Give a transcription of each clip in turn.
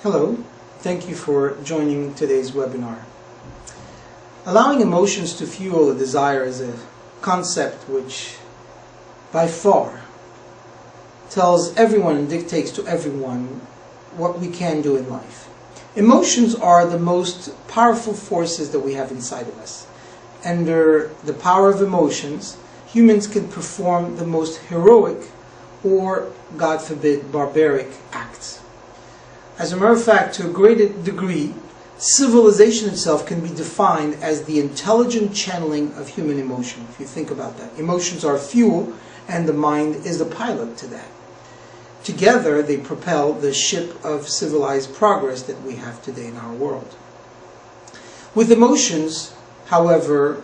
Hello, thank you for joining today's webinar. Allowing emotions to fuel a desire is a concept which by far tells everyone and dictates to everyone what we can do in life. Emotions are the most powerful forces that we have inside of us. Under the power of emotions, humans can perform the most heroic or, God forbid, barbaric acts. As a matter of fact, to a great degree, civilization itself can be defined as the intelligent channeling of human emotion, if you think about that. Emotions are fuel, and the mind is the pilot to that. Together, they propel the ship of civilized progress that we have today in our world. With emotions, however,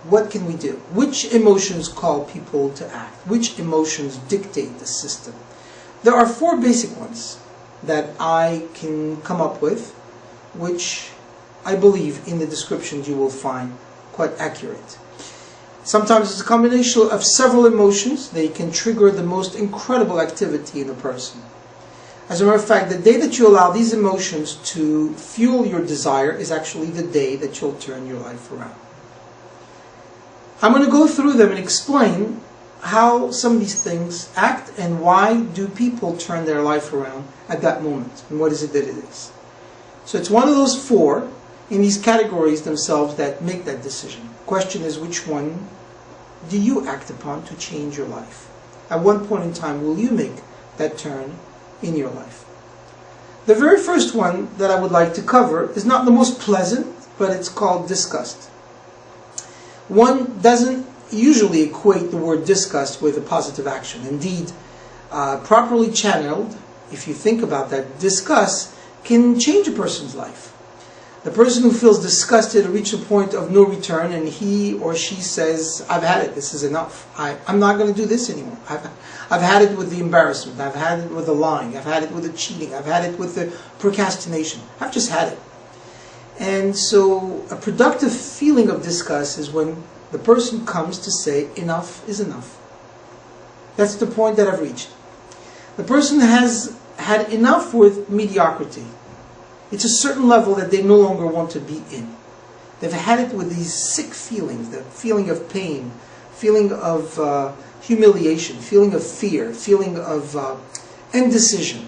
what can we do? Which emotions call people to act? Which emotions dictate the system? There are four basic ones that I can come up with, which I believe in the descriptions you will find quite accurate. Sometimes it's a combination of several emotions. They can trigger the most incredible activity in a person. As a matter of fact, the day that you allow these emotions to fuel your desire is actually the day that you'll turn your life around. I'm going to go through them and explain how some of these things act and why do people turn their life around at that moment, and what is it that it is. So it's one of those four in these categories themselves that make that decision. The question is, which one do you act upon to change your life? At one point in time, will you make that turn in your life? The very first one that I would like to cover is not the most pleasant, but it's called disgust. One doesn't usually equate the word disgust with a positive action. Indeed, properly channeled, if you think about that, disgust can change a person's life. The person who feels disgusted reaches a point of no return, and he or she says, I've had it, this is enough. I'm not going to do this anymore. I've had it with the embarrassment, I've had it with the lying, I've had it with the cheating, I've had it with the procrastination. I've just had it. And so a productive feeling of disgust is when the person comes to say, enough is enough. That's the point that I've reached. The person has had enough with mediocrity. It's a certain level that they no longer want to be in. They've had it with these sick feelings, the feeling of pain, feeling of humiliation, feeling of fear, feeling of indecision.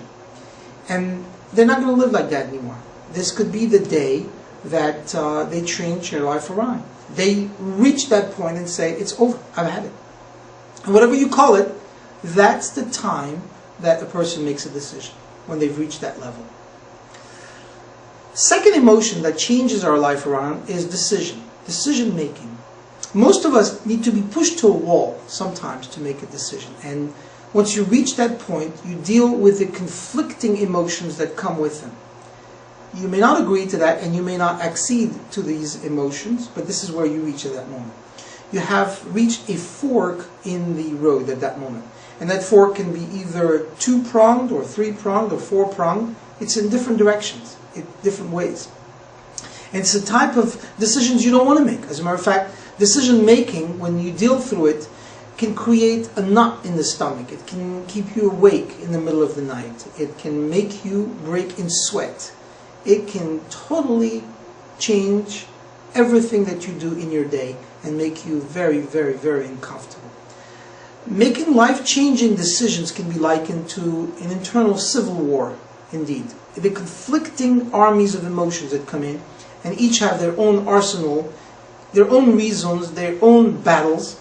And they're not going to live like that anymore. This could be the day that they change their life around. They reach that point and say, it's over, I've had it. And whatever you call it, that's the time that a person makes a decision, when they've reached that level. Second emotion that changes our life around is decision making. Most of us need to be pushed to a wall sometimes to make a decision. And once you reach that point, you deal with the conflicting emotions that come with them. You may not agree to that, and you may not accede to these emotions, but this is where you reach at that moment. You have reached a fork in the road at that moment. And that fork can be either two-pronged or three-pronged or four-pronged. It's in different directions, in different ways. And it's a type of decisions you don't want to make. As a matter of fact, decision-making, when you deal through it, can create a knot in the stomach. It can keep you awake in the middle of the night. It can make you break in sweat. It can totally change everything that you do in your day and make you very, very, very uncomfortable. Making life-changing decisions can be likened to an internal civil war, indeed. The conflicting armies of emotions that come in, and each have their own arsenal, their own reasons, their own battles,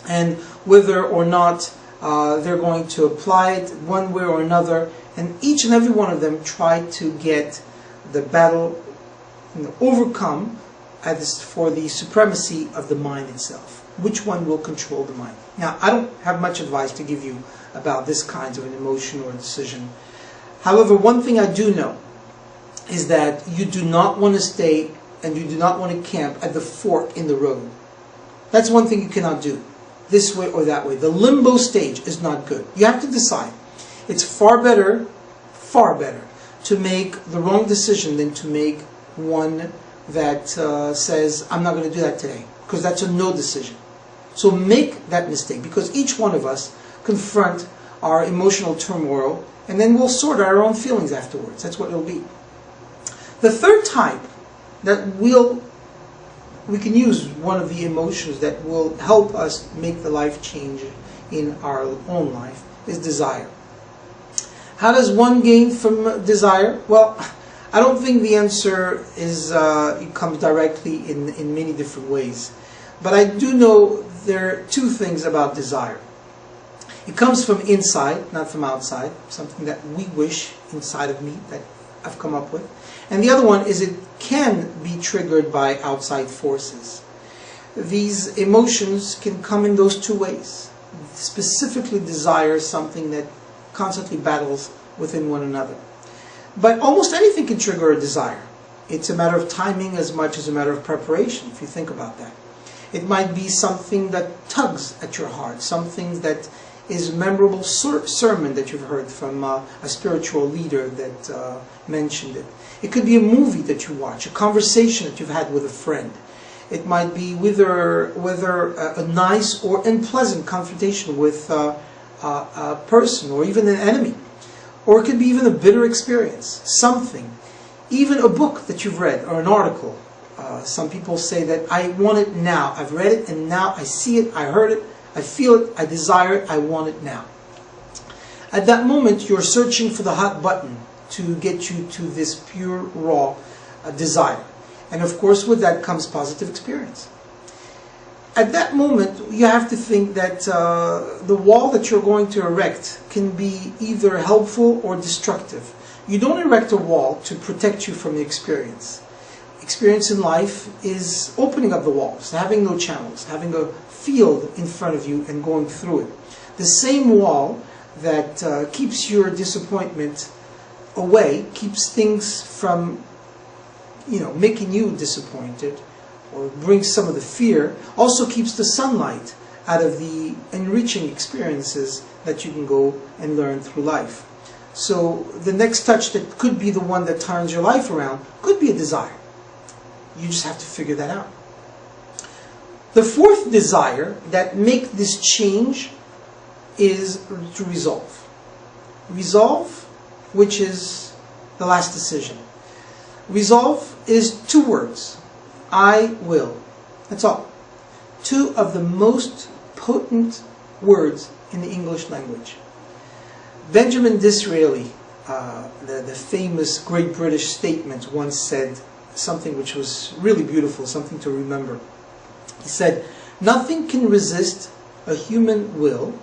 and whether or not they're going to apply it one way or another, and each and every one of them try to get the battle overcome for the supremacy of the mind itself. Which one will control the mind? Now, I don't have much advice to give you about this kind of an emotion or a decision. However, one thing I do know is that you do not want to stay and you do not want to camp at the fork in the road. That's one thing you cannot do, this way or that way. The limbo stage is not good. You have to decide. It's far better to make the wrong decision than to make one that says, I'm not going to do that today, because that's a no decision. So make that mistake, because each one of us confront our emotional turmoil And then we'll sort our own feelings afterwards. That's what it'll be. The third type that we can use one of the emotions that will help us make the life change in our own life is desire. How does one gain from desire? Well, I don't think the answer is it comes directly in many different ways. But I do know there are two things about desire. It comes from inside, not from outside, something that we wish inside of me that I've come up with. And the other one is it can be triggered by outside forces. These emotions can come in those two ways. Specifically desire something that constantly battles within one another. But almost anything can trigger a desire. It's a matter of timing as much as a matter of preparation, if you think about that. It might be something that tugs at your heart, something that is a memorable sermon that you've heard from a spiritual leader that mentioned it. It could be a movie that you watch, a conversation that you've had with a friend. It might be whether a nice or unpleasant confrontation with a person or even an enemy. Or it could be even a bitter experience, something. Even a book that you've read or an article. Some people say that I want it now. I've read it and now I see it, I heard it, I feel it, I desire it, I want it now. At that moment, you're searching for the hot button to get you to this pure, raw desire. And of course, with that comes positive experience. At that moment, you have to think that the wall that you're going to erect can be either helpful or destructive. You don't erect a wall to protect you from the experience. Experience in life is opening up the walls, having no channels, having a field in front of you and going through it. The same wall that keeps your disappointment away, keeps things from making you disappointed or brings some of the fear, also keeps the sunlight out of the enriching experiences that you can go and learn through life. So the next touch that could be the one that turns your life around could be a desire. You just have to figure that out. The fourth desire that makes this change is to resolve. Resolve, which is the last decision. Resolve is two words. I will. That's all. Two of the most potent words in the English language. Benjamin Disraeli, the famous great British statement, once said something which was really beautiful, something to remember. He said, "Nothing can resist a human will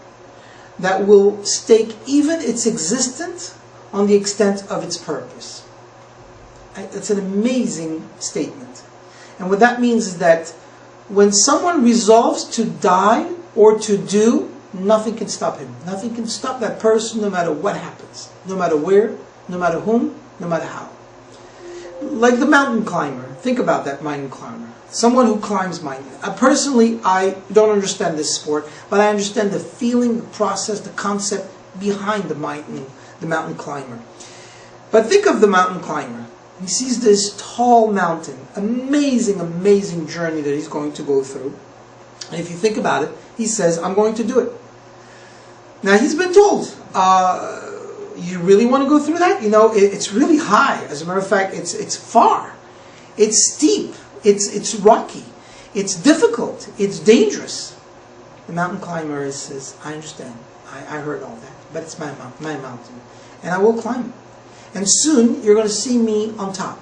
that will stake even its existence on the extent of its purpose." It's an amazing statement. And what that means is that when someone resolves to die or to do, nothing can stop him. Nothing can stop that person no matter what happens. No matter where, no matter whom, no matter how. Like the mountain climber. Think about that mountain climber. Someone who climbs mountains. Personally, I don't understand this sport, but I understand the feeling, the process, the concept behind the mountain climber. But think of the mountain climber. He sees this tall mountain, amazing, amazing journey that he's going to go through. And if you think about it, he says, "I'm going to do it." Now he's been told, you really want to go through that? It's really high. As a matter of fact, it's far. It's steep. It's rocky. It's difficult. It's dangerous. The mountain climber says, "I understand. I heard all that. But it's my mountain. And I will climb it. And soon you're going to see me on top.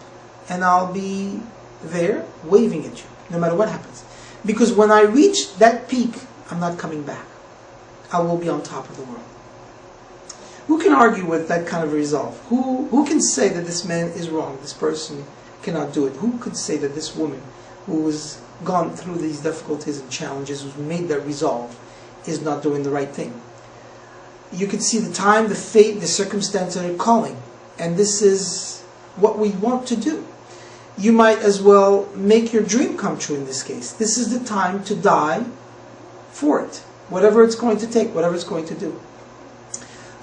And I'll be there waving at you, no matter what happens. Because when I reach that peak, I'm not coming back. I will be on top of the world." Who can argue with that kind of resolve? Who can say that this man is wrong, this person cannot do it? Who could say that this woman who has gone through these difficulties and challenges, who's made that resolve, is not doing the right thing? You can see the time, the fate, the circumstance that are calling. And this is what we want to do. You might as well make your dream come true in this case. This is the time to die for it. Whatever it's going to take, whatever it's going to do.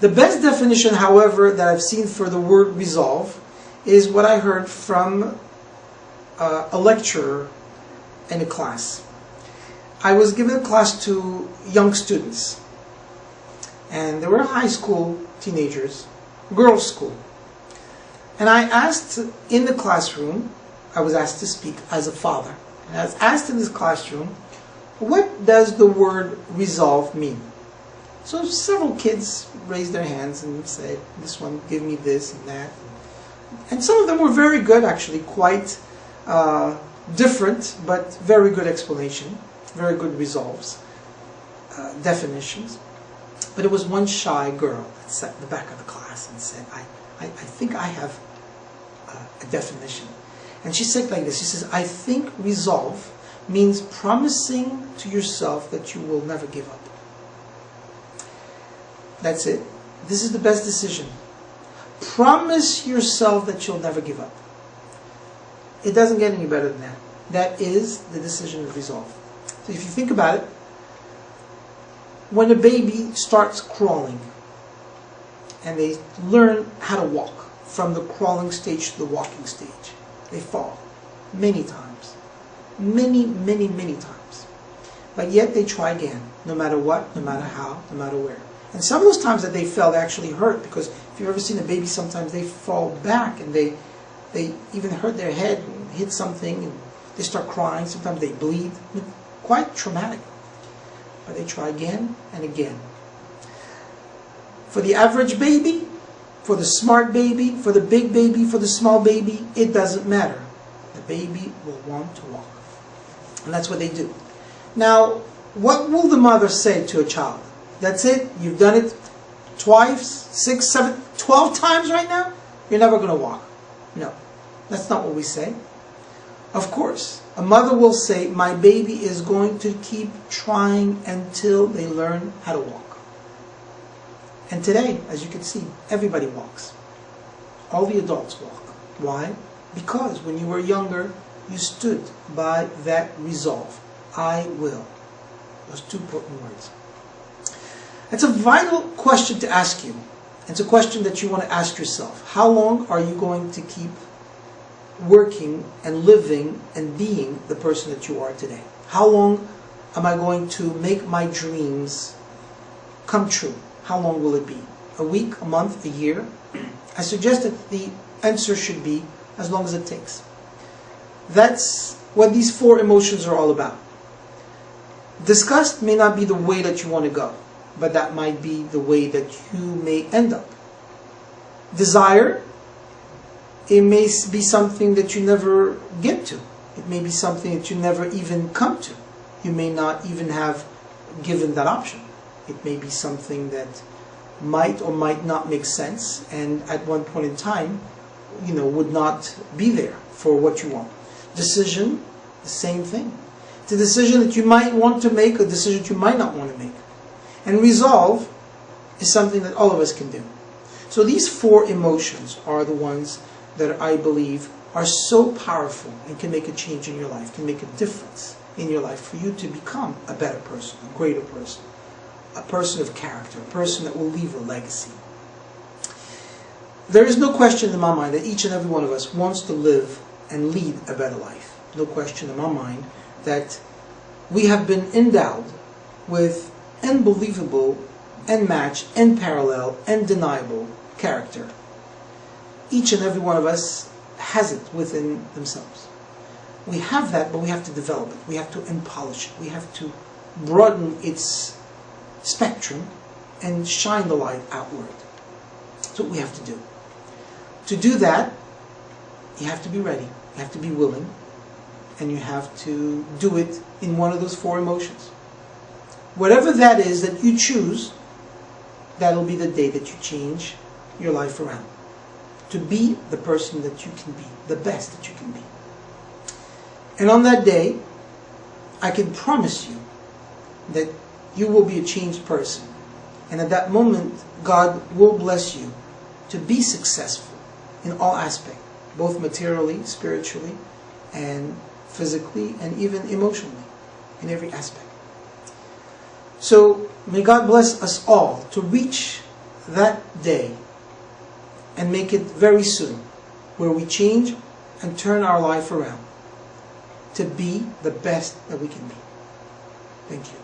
The best definition, however, that I've seen for the word resolve is what I heard from a lecturer in a class. I was giving a class to young students. And they were high school teenagers. girls' school. And I asked in the classroom, I was asked to speak as a father. And I was asked in this classroom, what does the word resolve mean? So several kids raised their hands and said, this one, give me this and that. And some of them were very good, actually, quite different, but very good explanation, very good resolves, definitions. But it was one shy girl that sat in the back of the class and said, I think I have a definition. And she said like this, she says, I think resolve means promising to yourself that you will never give up. That's it. This is the best decision. Promise yourself that you'll never give up. It doesn't get any better than that. That is the decision of resolve. So if you think about it, when a baby starts crawling and they learn how to walk from the crawling stage to the walking stage, they fall many times. Many, many, many times. But yet they try again, no matter what, no matter how, no matter where. And some of those times that they fell, they actually hurt, because if you've ever seen a baby, sometimes they fall back and they even hurt their head and hit something and they start crying. Sometimes they bleed. Quite traumatic. But they try again and again. For the average baby, for the smart baby, for the big baby, for the small baby, it doesn't matter. The baby will want to walk. And that's what they do. Now, what will the mother say to a child? That's it? You've done it twice, 6, 7, 12 times right now? You're never going to walk. No, that's not what we say. Of course, a mother will say, my baby is going to keep trying until they learn how to walk. And today, as you can see, everybody walks. All the adults walk. Why? Because when you were younger, you stood by that resolve. I will. Those two important words. It's a vital question to ask you. It's a question that you want to ask yourself. How long are you going to keep working and living and being the person that you are today? How long am I going to make my dreams come true? How long will it be? A week, a month, a year? I suggest that the answer should be as long as it takes. That's what these 4 emotions are all about. Disgust may not be the way that you want to go, but that might be the way that you may end up. Desire, it may be something that you never get to. It may be something that you never even come to. You may not even have given that option. It may be something that might or might not make sense, and at one point in time, would not be there for what you want. Decision, the same thing. It's a decision that you might want to make, a decision that you might not want to make. And resolve is something that all of us can do. So these 4 emotions are the ones that I believe are so powerful and can make a change in your life, can make a difference in your life for you to become a better person, a greater person, a person of character, a person that will leave a legacy. There is no question in my mind that each and every one of us wants to live and lead a better life. No question in my mind that we have been endowed with unbelievable, unmatched, unparalleled, undeniable character. Each and every one of us has it within themselves. We have that, but we have to develop it. We have to polish it. We have to broaden its spectrum and shine the light outward. That's what we have to do. To do that, you have to be ready. You have to be willing. And you have to do it in one of those 4 emotions. Whatever that is that you choose, that'll be the day that you change your life around. To be the person that you can be, the best that you can be. And on that day, I can promise you that you will be a changed person. And at that moment, God will bless you to be successful in all aspects, both materially, spiritually, and physically, and even emotionally, in every aspect. So, may God bless us all to reach that day and make it very soon, where we change and turn our life around to be the best that we can be. Thank you.